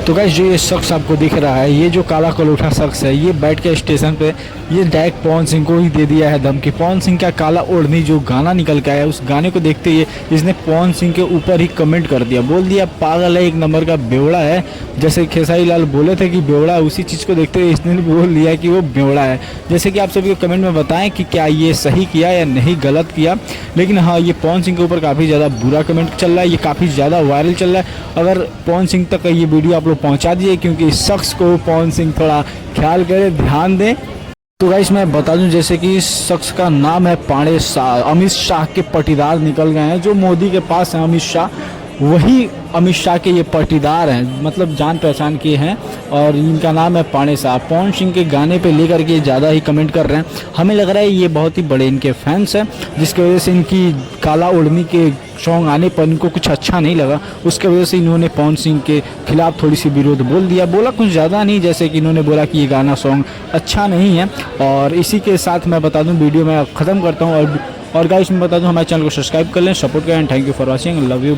तो गाइस जो ये शख्स आपको दिख रहा है, ये जो काला कलूठा शख्स है, ये बैठ के स्टेशन पे ये डायरेक्ट पवन सिंह को ही दे दिया है धमकी। पवन सिंह का काला ओढ़नी जो गाना निकल के आया, उस गाने को देखते ही इसने पवन सिंह के ऊपर ही कमेंट कर दिया, बोल दिया पागल है, एक नंबर का बेवड़ा है। जैसे खेसारी लाल बोले थे कि बेवड़ा है, उसी चीज़ को देखते हुए इसने बोल दिया कि वो बेवड़ा है। जैसे कि आप सभी को कमेंट में बताएं कि क्या ये सही किया या नहीं गलत किया। लेकिन हाँ, ये पवन सिंह के ऊपर काफ़ी ज़्यादा बुरा कमेंट चल रहा है, ये काफ़ी ज़्यादा वायरल चल रहा है। अगर पवन सिंह तक ये वीडियो आप लोग पहुंचा दिए, क्योंकि इस शख्स को पवन सिंह थोड़ा ख्याल करें, ध्यान दें। तो गाइस मैं बता दूं, जैसे कि इस शख्स का नाम है पांडे शाह। अमित शाह के पटीदार निकल गए हैं, जो मोदी के पास हैं अमित शाह, वही अमित शाह के ये पटीदार हैं, मतलब जान पहचान के हैं, और इनका नाम है पांडे साहब। पवन सिंह के गाने पे लेकर के ज़्यादा ही कमेंट कर रहे हैं। हमें लग रहा है ये बहुत ही बड़े इनके फैंस हैं, जिसकी वजह से इनकी काला ओढ़नी के सॉन्ग आने पर इनको कुछ अच्छा नहीं लगा। उसके वजह से इन्होंने पवन सिंह के खिलाफ थोड़ी सी विरोध बोल दिया। बोला कुछ ज़्यादा नहीं, जैसे कि इन्होंने बोला कि ये गाना सॉन्ग अच्छा नहीं है। और इसी के साथ मैं बता दूं, वीडियो मैं ख़त्म करता हूँ। और गाइस मैं बता दूं, हमारे चैनल को सब्सक्राइब कर लें, सपोर्ट करें। Thank you for watching, love you.